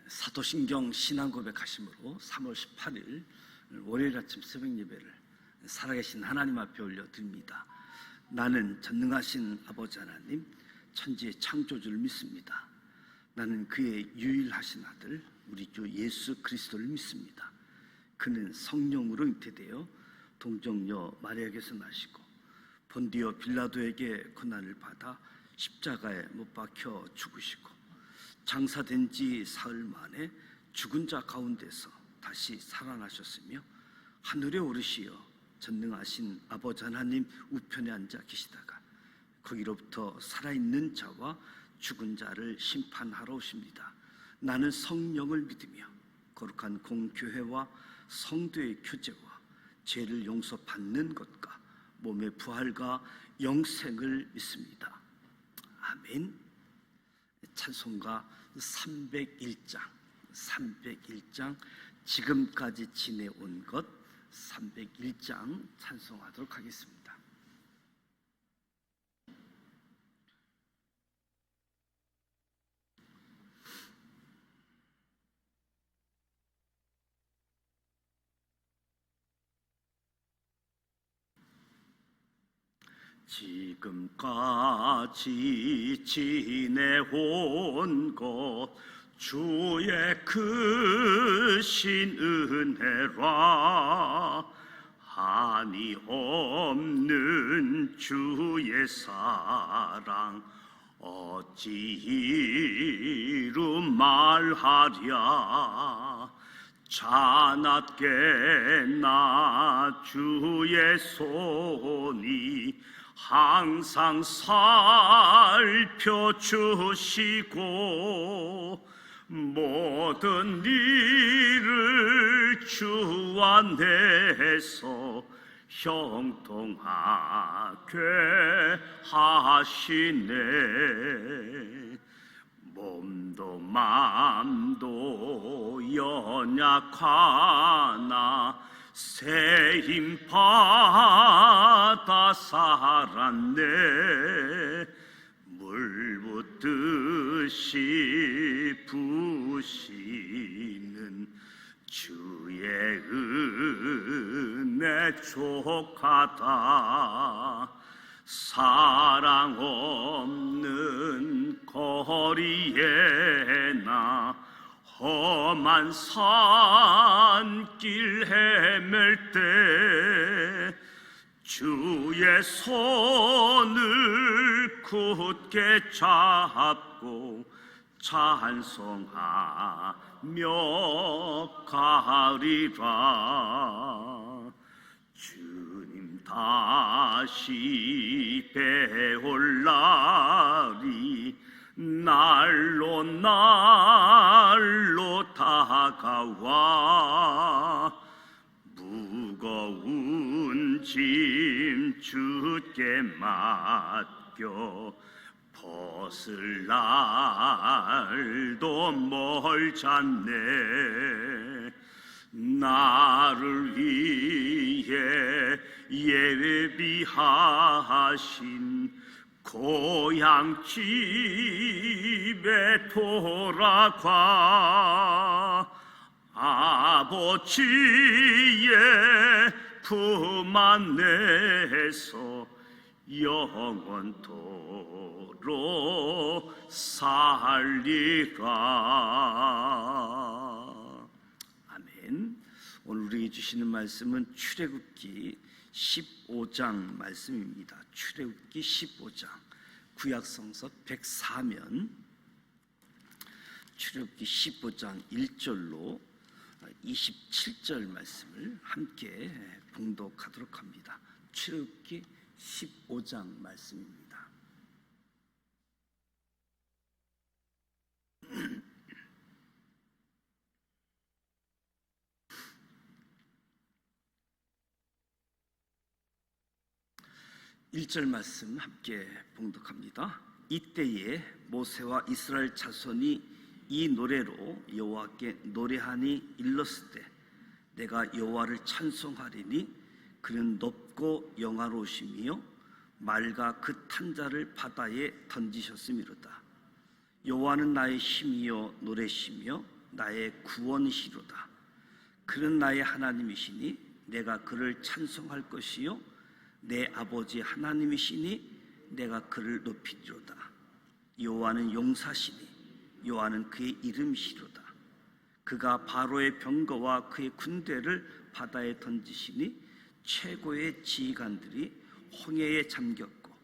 사도신경 신앙고백하심으로 3월 18일 월요일 아침 새벽 예배를 살아계신 하나님 앞에 올려드립니다. 나는 전능하신 아버지 하나님, 천지의 창조주를 믿습니다. 나는 그의 유일하신 아들 우리 주 예수 그리스도를 믿습니다. 그는 성령으로 잉태되어 동정녀 마리아에게서 나시고 본디오 빌라도에게 고난을 받아 십자가에 못 박혀 죽으시고 장사된 지 사흘 만에 죽은 자 가운데서 다시 살아나셨으며 하늘에 오르시어 전능하신 아버지 하나님 우편에 앉아 계시다가 거기로부터 살아있는 자와 죽은 자를 심판하러 오십니다. 나는 성령을 믿으며 거룩한 공교회와 성도의 교제와 죄를 용서받는 것과 몸의 부활과 영생을 믿습니다. 아멘. 찬송가 301장 지금까지 지내온 것 301장 찬송하도록 하겠습니다. 지금까지 지내온 것 주의 크신 은혜라 한이 없는 주의 사랑 어찌 이루 말하랴 자나깨 나 주의 손이 항상 살펴주시고 모든 일을 주 안에서 형통하게 하시네. 몸도 맘도 연약하나 새 힘 받아 살았네. 물 붓듯이 부시는 주의 은혜 족하다. 사랑 없는 거리에 나 험한 산길 헤맬 때 주의 손을 굳게 잡고 찬송하며 가리라. 주님 다시 배올 날이 날로 다가와 무거운 짐 주께 맡겨 벗을 날도 멀잖네. 나를 위해 예비하신 고향 집에 돌아가 아버지의 품 안에서 영원토록 살리라. 아멘. 오늘 우리에게 주시는 말씀은 출애굽기 15장 말씀입니다. 출애굽기 15장 구약성서 104면 출애굽기 15장 1절로 27절 말씀을 함께 봉독하도록 합니다. 출애굽기 15장 말씀입니다. 1절 말씀 함께 봉독합니다. 이때에 모세와 이스라엘 자손이 이 노래로 여호와께 노래하니 일렀을 때 내가 여호와를 찬송하리니 그는 높고 영화로우시며 말과 그 탄자를 바다에 던지셨음이로다. 여호와는 나의 힘이요 노래시며 나의 구원이시로다. 그는 나의 하나님이시니 내가 그를 찬송할 것이요 내 아버지 하나님이시니 내가 그를 높이리로다. 여호와는 용사시니 여호와는 그의 이름이시로다. 그가 바로의 병거와 그의 군대를 바다에 던지시니 최고의 지휘관들이 홍해에 잠겼고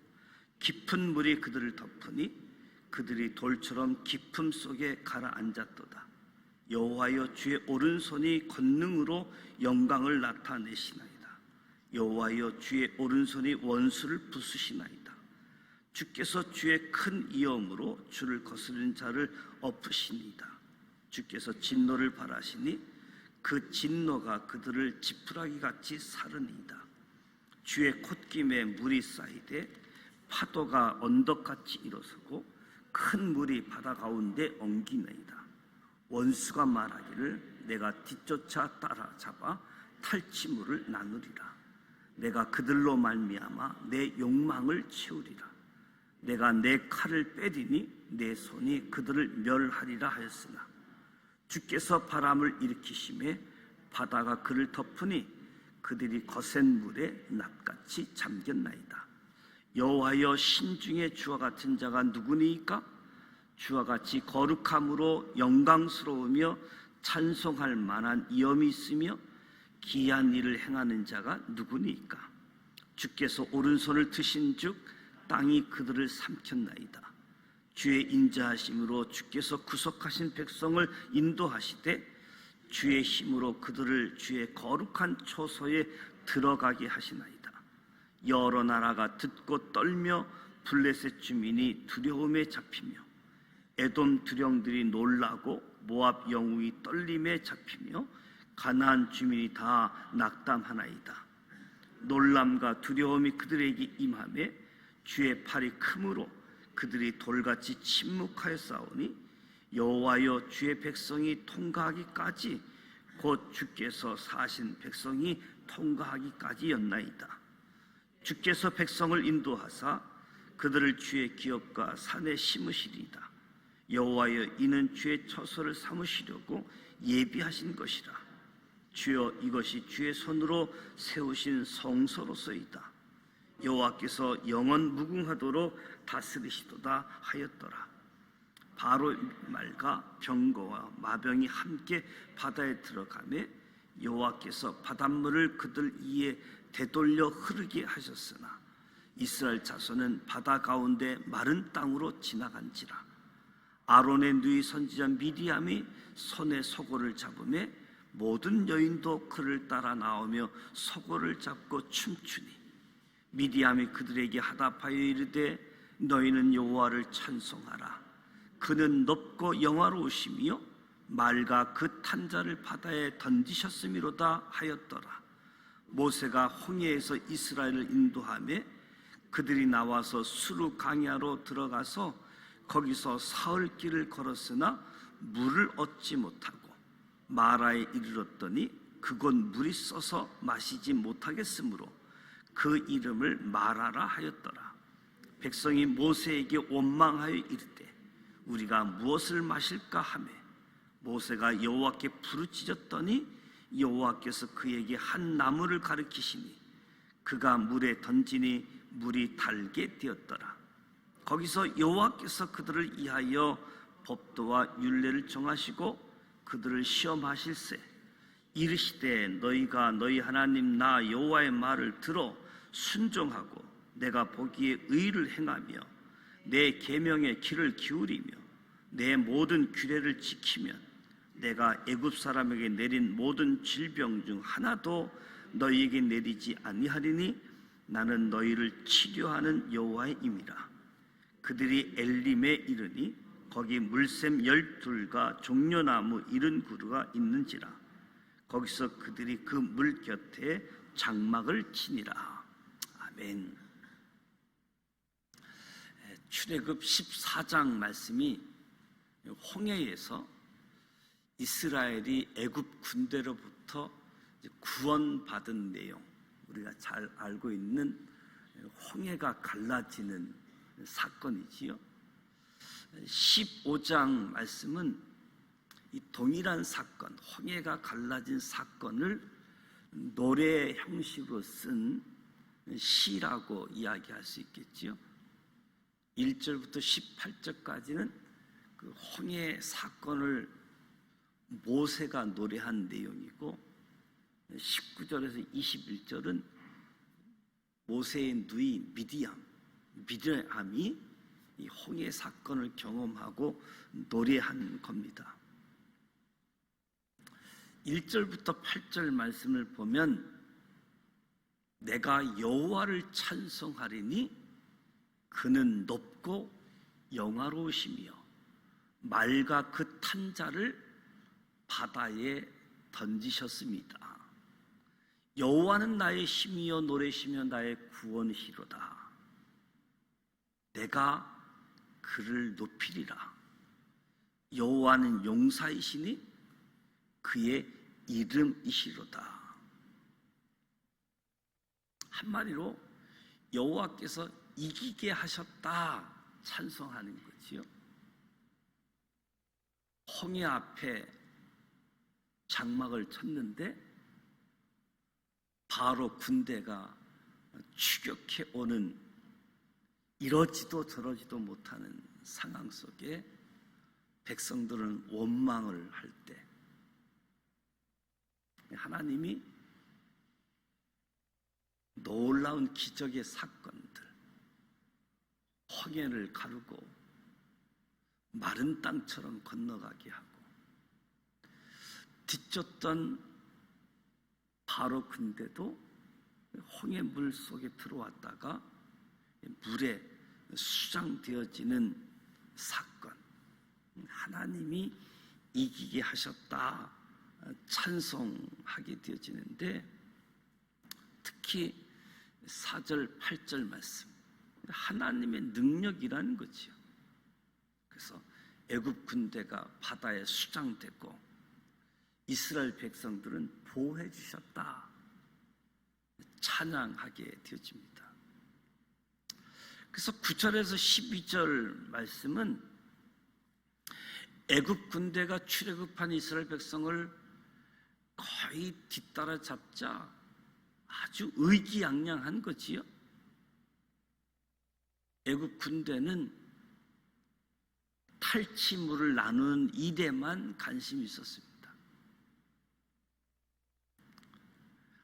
깊은 물이 그들을 덮으니 그들이 돌처럼 깊음 속에 가라앉았도다. 여호와여 주의 오른손이 권능으로 영광을 나타내시나이다. 여호와여 주의 오른손이 원수를 부수시나이다. 주께서 주의 큰 이엄으로 주를 거스르는 자를 엎으시니이다. 주께서 진노를 발하시니 그 진노가 그들을 지푸라기 같이 사르니이다. 주의 콧김에 물이 쌓이되 파도가 언덕같이 일어서고 큰 물이 바다 가운데 엉기나이다. 원수가 말하기를 내가 뒤쫓아 따라잡아 탈취물을 나누리라. 내가 그들로 말미암아 내 욕망을 채우리라. 내가 내 칼을 빼리니 내 손이 그들을 멸하리라 하였으나 주께서 바람을 일으키심에 바다가 그를 덮으니 그들이 거센 물에 낫같이 잠겼나이다. 여호와여 신중에 주와 같은 자가 누구니이까? 주와 같이 거룩함으로 영광스러우며 찬송할 만한 이엄이 있으며 기이한 일을 행하는 자가 누구니이까? 주께서 오른손을 드신즉 땅이 그들을 삼켰나이다. 주의 인자하심으로 주께서 구속하신 백성을 인도하시되 주의 힘으로 그들을 주의 거룩한 초소에 들어가게 하시나이다. 여러 나라가 듣고 떨며 블레셋 주민이 두려움에 잡히며 에돔 두령들이 놀라고 모압 영웅이 떨림에 잡히며 가나안 주민이 다 낙담하나이다. 놀람과 두려움이 그들에게 임하매 주의 팔이 크므로 그들이 돌같이 침묵하여 싸우니 여호와여 주의 백성이 통과하기까지 곧 주께서 사신 백성이 통과하기까지였나이다. 주께서 백성을 인도하사 그들을 주의 기업과 산에 심으시리이다. 여호와여 이는 주의 처소를 삼으시려고 예비하신 것이라. 주여 이것이 주의 손으로 세우신 성소로서이다. 여호와께서 영원 무궁하도록 다스리시도다 하였더라. 바로 말과 병거와 마병이 함께 바다에 들어가매 여호와께서 바닷물을 그들 위에 되돌려 흐르게 하셨으나 이스라엘 자손은 바다 가운데 마른 땅으로 지나간지라. 아론의 누이 선지자 미디암이 손에 소고를 잡으며 모든 여인도 그를 따라 나오며 소고를 잡고 춤추니 미디암이 그들에게 하답하여 이르되 너희는 여호와를 찬송하라. 그는 높고 영화로우시며 말과 그 탄자를 바다에 던지셨음이로다 하였더라. 모세가 홍해에서 이스라엘을 인도하며 그들이 나와서 수르 강야로 들어가서 거기서 사흘 길을 걸었으나 물을 얻지 못하고 마라에 이르렀더니 그곳 물이 써서 마시지 못하겠으므로 그 이름을 마라라 하였더라. 백성이 모세에게 원망하여 이르되 우리가 무엇을 마실까 하매 모세가 여호와께 부르짖었더니 여호와께서 그에게 한 나무를 가리키시니 그가 물에 던지니 물이 달게 되었더라. 거기서 여호와께서 그들을 위하여 법도와 율례를 정하시고 그들을 시험하실세 이르시되 너희가 너희 하나님 나 여호와의 말을 들어 순종하고 내가 보기에 의를 행하며 내 계명의 귀를 기울이며 내 모든 규례를 지키면 내가 애굽 사람에게 내린 모든 질병 중 하나도 너희에게 내리지 아니하리니 나는 너희를 치료하는 여호와의 임이라. 그들이 엘림에 이르니 거기 물샘 12과 종려나무 70그루가 있는지라. 거기서 그들이 그 물 곁에 장막을 치니라. 아멘. 출애굽 14장 말씀이 홍해에서 이스라엘이 애굽 군대로부터 구원받은 내용, 우리가 잘 알고 있는 홍해가 갈라지는 사건이지요. 15장 말씀은 이 동일한 사건, 홍해가 갈라진 사건을 노래 형식으로 쓴 시라고 이야기할 수 있겠지요. 1절부터 18절까지는 그 홍해 사건을 모세가 노래한 내용이고, 19절에서 21절은 모세의 누이 미디암이 이 홍해 사건을 경험하고 노래한 겁니다. 1절부터 8절 말씀을 보면 내가 여호와를 찬송하리니 그는 높고 영화로우시며 말과 그 탄 자를 바다에 던지셨습니다. 여호와는 나의 힘이여 노래시며 나의 구원이시로다. 내가 그를 높이리라. 여호와는 용사이시니 그의 이름이시로다. 한마디로 여호와께서 이기게 하셨다 찬송하는 거지요. 홍해 앞에 장막을 쳤는데 바로 군대가 추격해 오는 이러지도 저러지도 못하는 상황 속에 백성들은 원망을 할 때 하나님이 놀라운 기적의 사건들, 홍해를 가르고 마른 땅처럼 건너가게 하고, 뒤쫓던 바로 군대도 홍해 물 속에 들어왔다가 물에 수장되어지는 사건, 하나님이 이기게 하셨다 찬송하게 되어지는데, 특히 4절 8절 말씀, 하나님의 능력이라는 거지요. 그래서 애굽 군대가 바다에 수장되고 이스라엘 백성들은 보호해 주셨다 찬양하게 되어집니다. 그래서 9절에서 12절 말씀은 애굽 군대가 출애굽한 이스라엘 백성을 거의 뒤따라 잡자 아주 의기양양한 거지요. 애굽 군대는 탈취물을 나누는 일에만 관심이 있었습니다.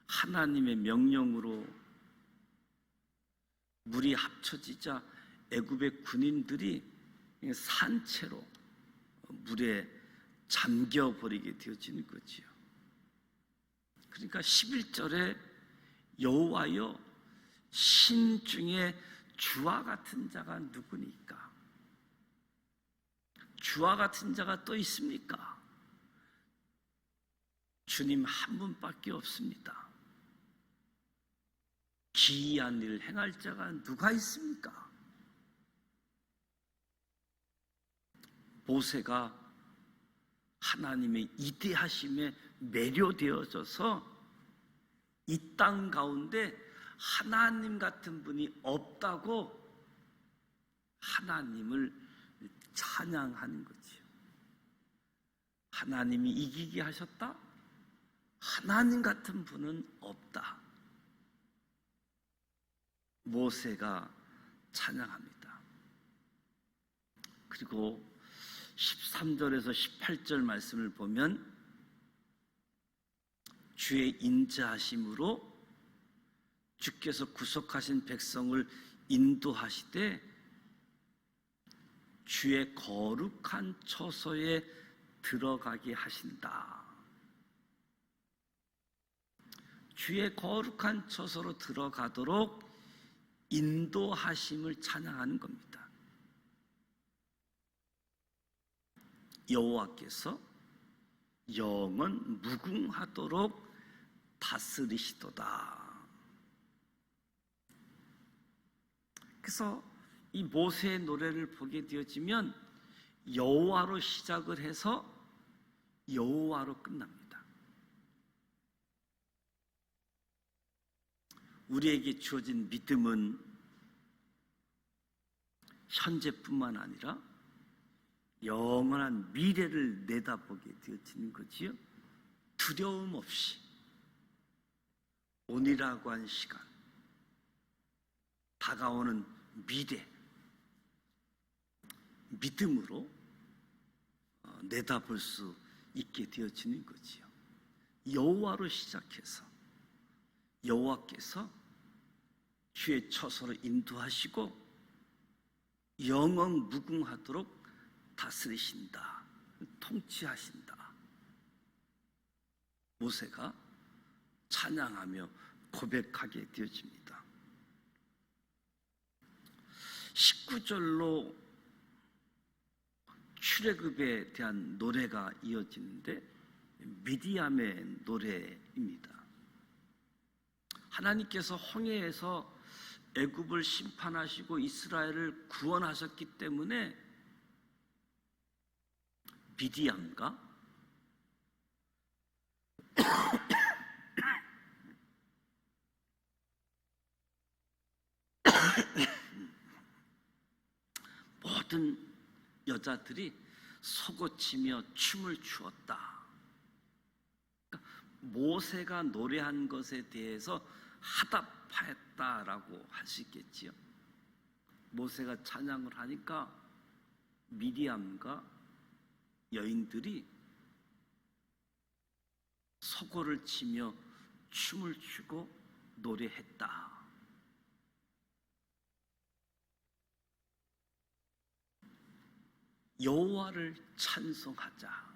하나님의 명령으로 물이 합쳐지자 애굽의 군인들이 산채로 물에 잠겨버리게 되어지는 거지요. 그러니까 11절에 여호와여 신 중에 주와 같은 자가 누구니까? 주와 같은 자가 또 있습니까? 주님 한 분밖에 없습니다. 기이한 일을 행할 자가 누가 있습니까? 모세가 하나님의 이대하심에 매료되어져서 이 땅 가운데 하나님 같은 분이 없다고 하나님을 찬양하는 거지요. 하나님이 이기게 하셨다? 하나님 같은 분은 없다. 모세가 찬양합니다. 그리고 13절에서 18절 말씀을 보면 주의 인자하심으로 주께서 구속하신 백성을 인도하시되 주의 거룩한 처소에 들어가게 하신다. 주의 거룩한 처소로 들어가도록 인도하심을 찬양하는 겁니다. 여호와께서 영원 무궁하도록 다스리시도다. 그래서 이 모세의 노래를 보게 되어지면 여호와로 시작을 해서 여호와로 끝납니다. 우리에게 주어진 믿음은 현재뿐만 아니라 영원한 미래를 내다보게 되어지는 거지요. 두려움 없이 오늘이라고 한 시간, 다가오는 미래, 믿음으로 내다볼 수 있게 되어지는 거지요. 여호와로 시작해서 여호와께서 주의 처소로 인도하시고 영원 무궁하도록 다스리신다, 통치하신다. 모세가 찬양하며 고백하게 되어집니다. 19절로 출애굽에 대한 노래가 이어지는데 미디암의 노래입니다. 하나님께서 홍해에서 애굽을 심판하시고 이스라엘을 구원하셨기 때문에 미디암과 모든 여자들이 속옷치며 춤을 추었다. 그러니까 모세가 노래한 것에 대해서 하답하였다라고 할 수 있겠지요. 모세가 찬양을 하니까 미디암과 여인들이 속옷을 치며 춤을 추고 노래했다. 여호와를 찬송하자.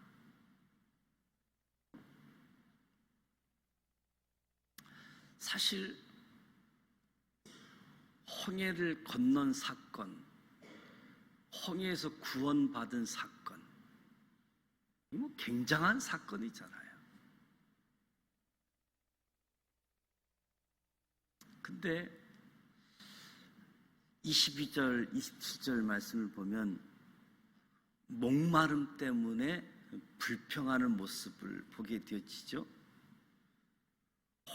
사실 홍해를 건넌 사건, 홍해에서 구원받은 사건, 굉장한 사건이잖아요. 근데 22절, 27절 말씀을 보면 목마름 때문에 불평하는 모습을 보게 되어지죠.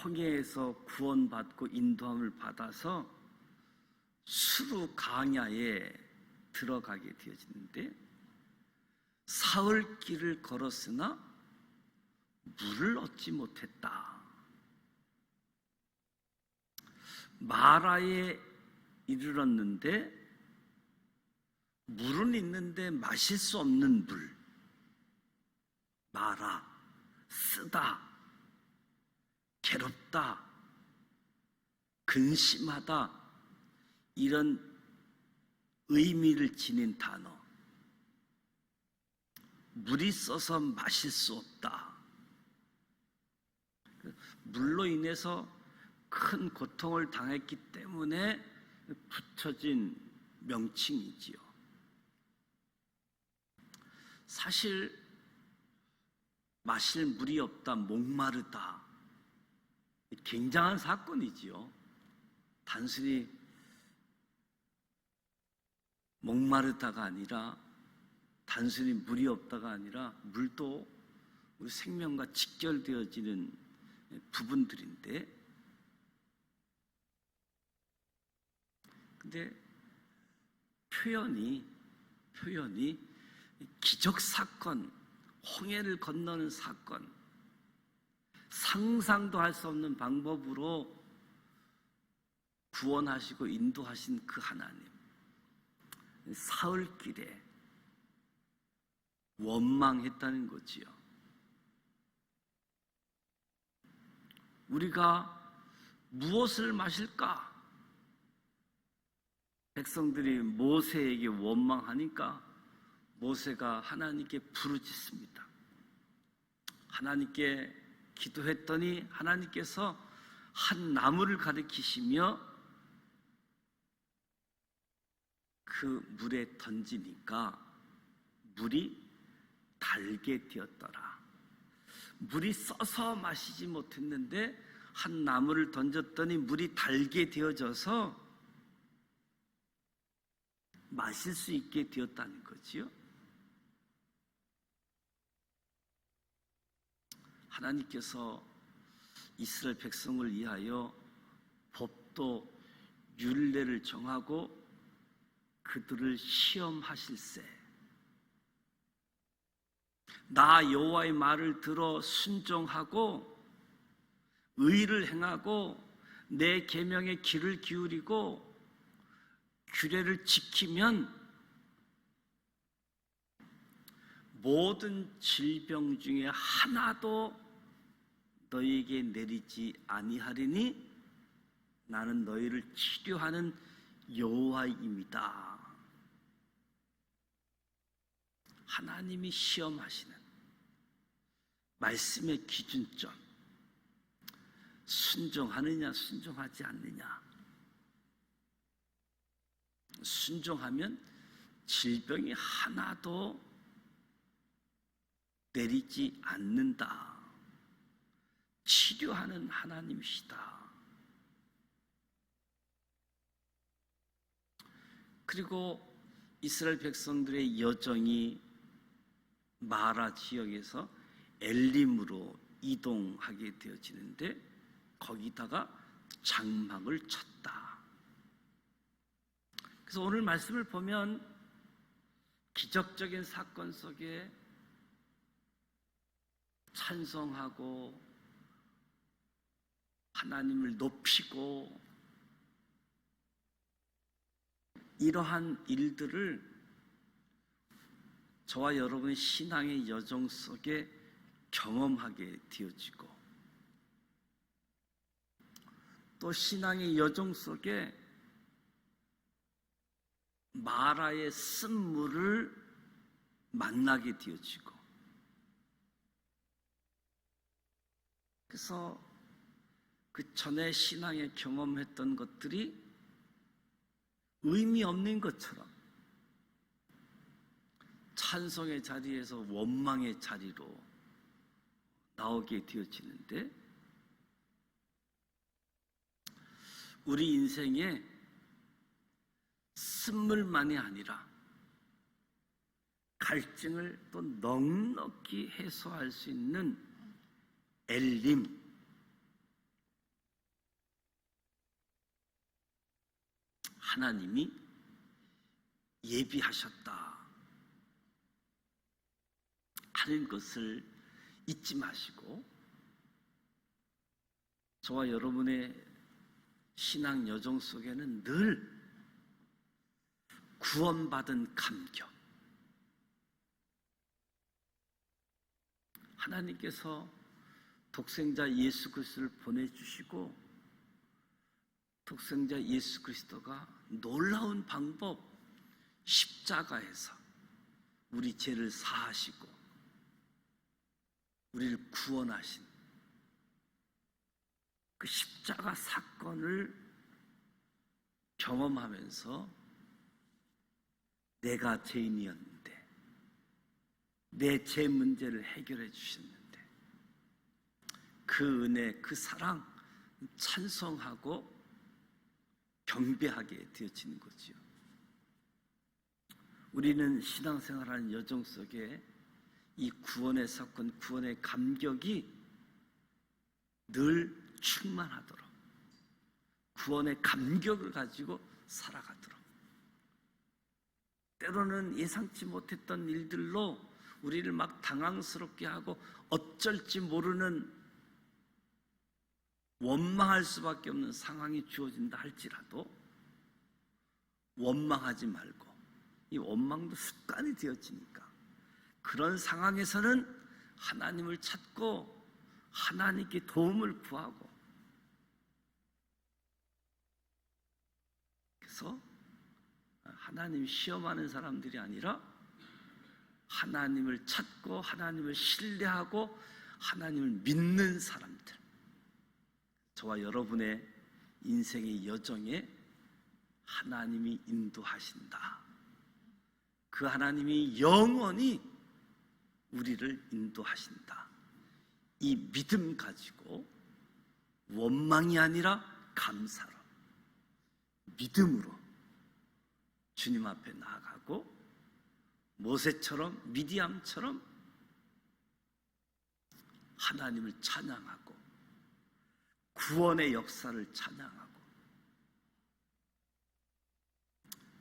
홍해에서 구원받고 인도함을 받아서 수르 강야에 들어가게 되어지는데 사흘 길을 걸었으나 물을 얻지 못했다. 마라에 이르렀는데 물은 있는데 마실 수 없는 물. 마라, 쓰다, 괴롭다, 근심하다, 이런 의미를 지닌 단어. 물이 써서 마실 수 없다. 물로 인해서 큰 고통을 당했기 때문에 붙여진 명칭이지요. 사실 마실 물이 없다, 목마르다, 굉장한 사건이지요. 단순히 목마르다가 아니라, 단순히 물이 없다가 아니라 물도 우리 생명과 직결되어지는 부분들인데, 근데 표현이 기적사건, 홍해를 건너는 사건, 상상도 할 수 없는 방법으로 구원하시고 인도하신 그 하나님, 사흘길에 원망했다는 거지요. 우리가 무엇을 마실까? 백성들이 모세에게 원망하니까 모세가 하나님께 부르짖습니다. 하나님께 기도했더니 하나님께서 한 나무를 가리키시며 그 물에 던지니까 물이 달게 되었더라. 물이 써서 마시지 못했는데 한 나무를 던졌더니 물이 달게 되어져서 마실 수 있게 되었다는 거지요. 하나님께서 이스라엘 백성을 위하여 법도 율례를 정하고 그들을 시험하실세. 나 여호와의 말을 들어 순종하고 의를 행하고 내 계명에 귀를 기울이고 규례를 지키면 모든 질병 중에 하나도 너희에게 내리지 아니하리니 나는 너희를 치료하는 여호와입니다. 하나님이 시험하시는 말씀의 기준점, 순종하느냐 순종하지 않느냐. 순종하면 질병이 하나도 내리지 않는다. 치료하는 하나님이시다. 그리고 이스라엘 백성들의 여정이 마라 지역에서 엘림으로 이동하게 되어지는데 거기다가 장막을 쳤다. 그래서 오늘 말씀을 보면 기적적인 사건 속에 찬송하고 하나님을 높이고 이러한 일들을 저와 여러분의 신앙의 여정 속에 경험하게 되어지고 또 신앙의 여정 속에 마라의 쓴물을 만나게 되어지고 그래서 그 전에 신앙에 경험했던 것들이 의미 없는 것처럼 찬송의 자리에서 원망의 자리로 나오게 되어지는데 우리 인생에 쓴물만이 아니라 갈증을 또 넉넉히 해소할 수 있는 엘림, 하나님이 예비하셨다 하는 것을 잊지 마시고 저와 여러분의 신앙 여정 속에는 늘 구원받은 감격, 하나님께서 독생자 예수 그리스도를 보내주시고 독생자 예수 그리스도가 놀라운 방법 십자가에서 우리 죄를 사하시고 우리를 구원하신 그 십자가 사건을 경험하면서 내가 죄인이었는데 내 죄 문제를 해결해 주셨는데 그 은혜, 그 사랑 찬송하고 경배하게 되어지는 거지요. 우리는 신앙생활하는 여정 속에 이 구원의 사건, 구원의 감격이 늘 충만하도록 구원의 감격을 가지고 살아가도록 때로는 예상치 못했던 일들로 우리를 막 당황스럽게 하고 어쩔지 모르는 원망할 수밖에 없는 상황이 주어진다 할지라도 원망하지 말고 이 원망도 습관이 되어지니까 그런 상황에서는 하나님을 찾고 하나님께 도움을 구하고 그래서 하나님 시험하는 사람들이 아니라 하나님을 찾고 하나님을 신뢰하고 하나님을 믿는 사람들, 저와 여러분의 인생의 여정에 하나님이 인도하신다. 그 하나님이 영원히 우리를 인도하신다. 이 믿음 가지고 원망이 아니라 감사로 믿음으로 주님 앞에 나아가고 모세처럼 미디암처럼 하나님을 찬양하고 구원의 역사를 찬양하고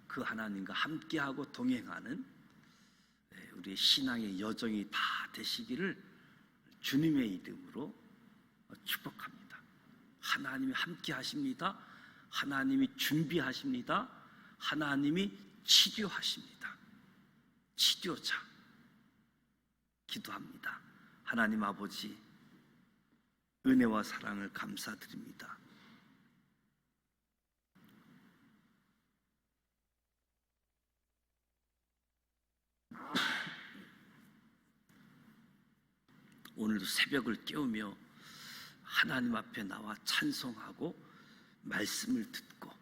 그 하나님과 함께하고 동행하는 우리 우리의 신앙의 여정이 다 되시기를 주님의 이름으로 축복합니다. 하나님이 함께 하십니다. 하나님이 준비하십니다. 하나님이 치료하십니다. 치료자 기도합니다. 하나님 아버지, 은혜와 사랑을 감사드립니다. 오늘도 새벽을 깨우며 하나님 앞에 나와 찬송하고 말씀을 듣고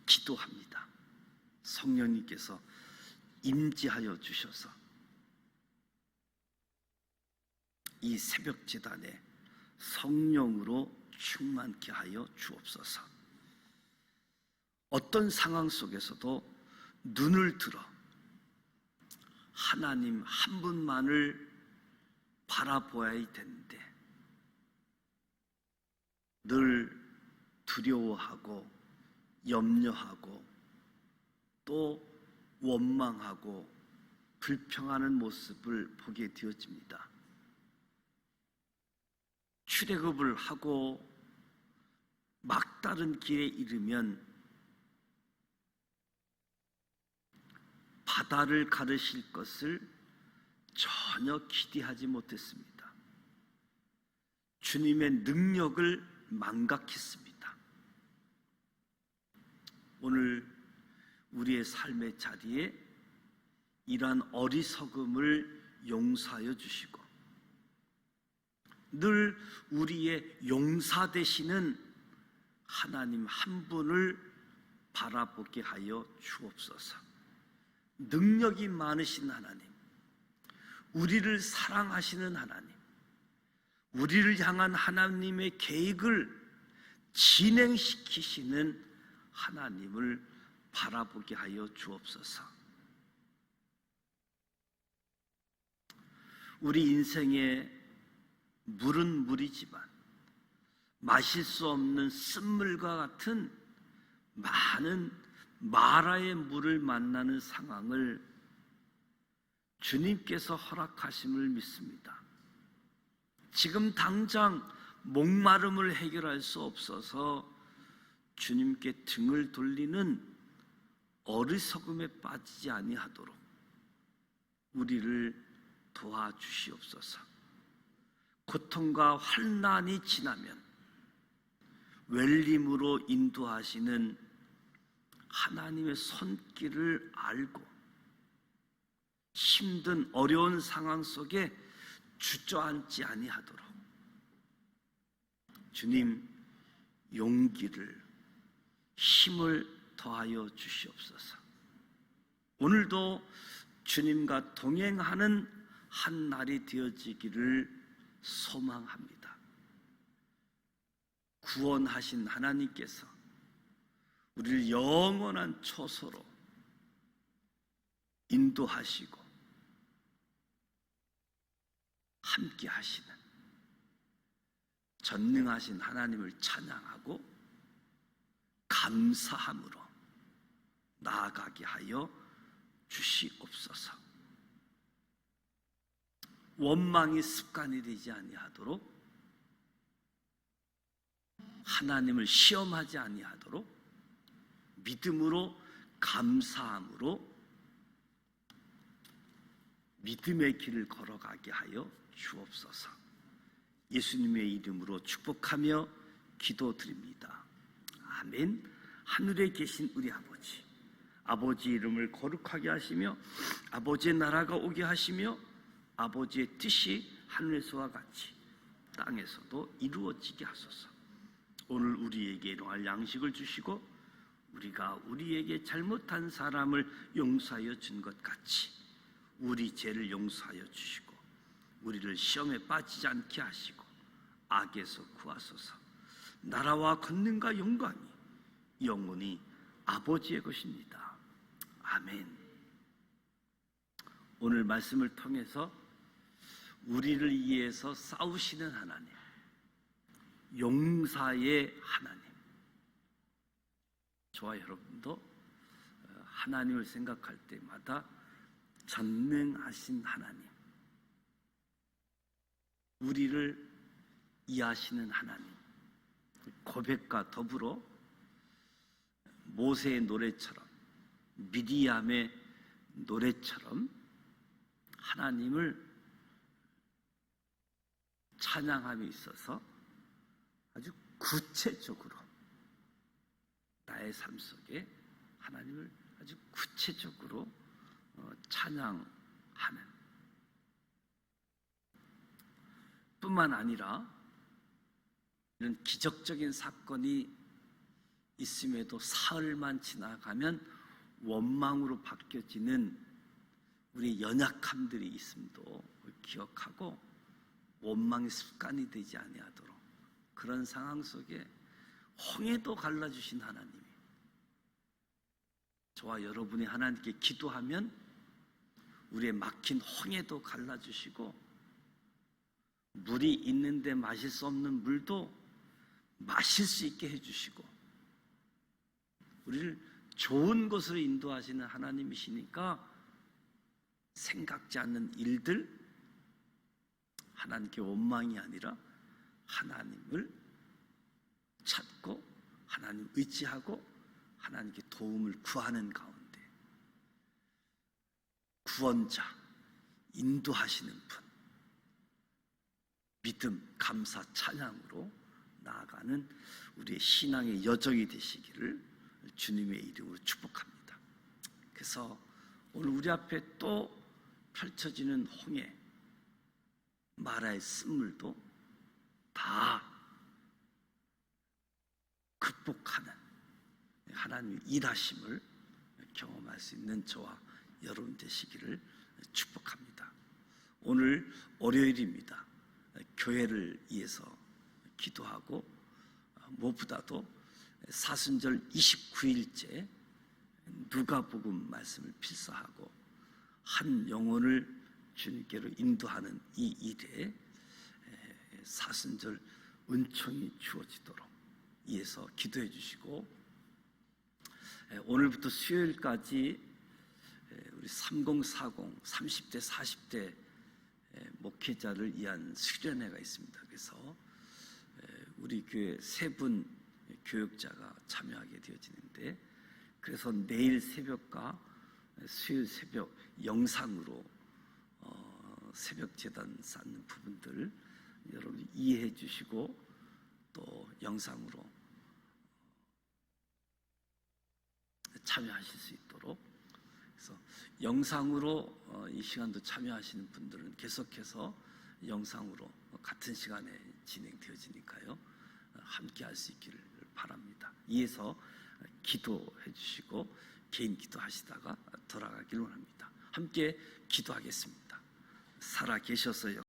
기도합니다. 성령님께서 임재하여 주셔서 이 새벽 제단에 성령으로 충만케 하여 주옵소서. 어떤 상황 속에서도 눈을 들어 하나님 한 분만을 바라보아야 되는데 늘 두려워하고 염려하고 또 원망하고 불평하는 모습을 보게 되어집니다. 출애굽을 하고 막다른 길에 이르면 바다를 가르실 것을 전혀 기대하지 못했습니다. 주님의 능력을 망각했습니다. 오늘 우리의 삶의 자리에 이러한 어리석음을 용서하여 주시고 늘 우리의 용사 되시는 하나님 한 분을 바라보게 하여 주옵소서. 능력이 많으신 하나님, 우리를 사랑하시는 하나님, 우리를 향한 하나님의 계획을 진행시키시는 하나님을 바라보게 하여 주옵소서. 우리 인생에 물은 물이지만 마실 수 없는 쓴물과 같은 많은 마라의 물을 만나는 상황을 주님께서 허락하심을 믿습니다. 지금 당장 목마름을 해결할 수 없어서 주님께 등을 돌리는 어리석음에 빠지지 아니하도록 우리를 도와주시옵소서. 고통과 환난이 지나면 wel림으로 인도하시는 하나님의 손길을 알고 힘든 어려운 상황 속에 주저앉지 아니하도록 주님 용기를 힘을 더하여 주시옵소서. 오늘도 주님과 동행하는 한 날이 되어지기를 소망합니다. 구원하신 하나님께서 우리를 영원한 초소로 인도하시고 함께 하시는 전능하신 하나님을 찬양하고 감사함으로 나아가게 하여 주시옵소서. 원망이 습관이 되지 아니하도록 하나님을 시험하지 아니하도록 믿음으로 감사함으로 믿음의 길을 걸어가게 하여 주옵소서. 예수님의 이름으로 축복하며 기도드립니다. 아멘. 하늘에 계신 우리 아버지, 아버지 이름을 거룩하게 하시며 아버지의 나라가 오게 하시며 아버지의 뜻이 하늘에서와 같이 땅에서도 이루어지게 하소서. 오늘 우리에게 일용할 양식을 주시고 우리가 우리에게 잘못한 사람을 용서하여 준 것 같이 우리 죄를 용서하여 주시고 우리를 시험에 빠지지 않게 하시고 악에서 구하소서. 나라와 권능과 영광이 영원히 아버지의 것입니다. 아멘. 오늘 말씀을 통해서 우리를 위해서 싸우시는 하나님, 용사의 하나님, 저와 여러분도 하나님을 생각할 때마다 전능하신 하나님, 우리를 이해하시는 하나님, 고백과 더불어 모세의 노래처럼, 미디암의 노래처럼 하나님을 찬양함에 있어서 아주 구체적으로 나의 삶 속에 하나님을 아주 구체적으로 찬양하는 뿐만 아니라 이런 기적적인 사건이 있음에도 사흘만 지나가면 원망으로 바뀌어지는 우리 연약함들이 있음도 기억하고 원망의 습관이 되지 아니하도록 그런 상황 속에 홍해도 갈라주신 하나님이 저와 여러분이 하나님께 기도하면 우리의 막힌 홍해도 갈라주시고 물이 있는데 마실 수 없는 물도 마실 수 있게 해주시고 우리를 좋은 곳으로 인도하시는 하나님이시니까 생각지 않는 일들, 하나님께 원망이 아니라 하나님을 찾고 하나님 의지하고 하나님께 도움을 구하는 가운데 구원자, 인도하시는 분, 믿음, 감사, 찬양으로 나아가는 우리의 신앙의 여정이 되시기를 주님의 이름으로 축복합니다. 그래서 오늘 우리 앞에 또 펼쳐지는 홍해, 마라의 쓴물도 다 극복하는 하나님의 일하심을 경험할 수 있는 저와 여러분 되시기를 축복합니다. 오늘 월요일입니다. 교회를 위해서 기도하고 무엇보다도 사순절 29일째 누가복음 말씀을 필사하고 한 영혼을 주님께로 인도하는 이 일에 사순절 은총이 주어지도록 위해서 기도해 주시고 오늘부터 수요일까지 우리 3040, 30대, 40대 목회자를 위한 수련회가 있습니다. 그래서 우리 교회 세 분 교육자가 참여하게 되어지는데 그래서 내일 새벽과 수요일 새벽 영상으로 새벽 제단 쌓는 부분들 여러분이 이해해 주시고 또 영상으로 참여하실 수 있도록 그래서 영상으로 이 시간도 참여하시는 분들은 계속해서 영상으로 같은 시간에 진행되어지니까요 함께 할 수 있기를 바랍니다. 이에서 기도해 주시고 개인 기도하시다가 돌아가길 원합니다. 함께 기도하겠습니다. 살아 계셔서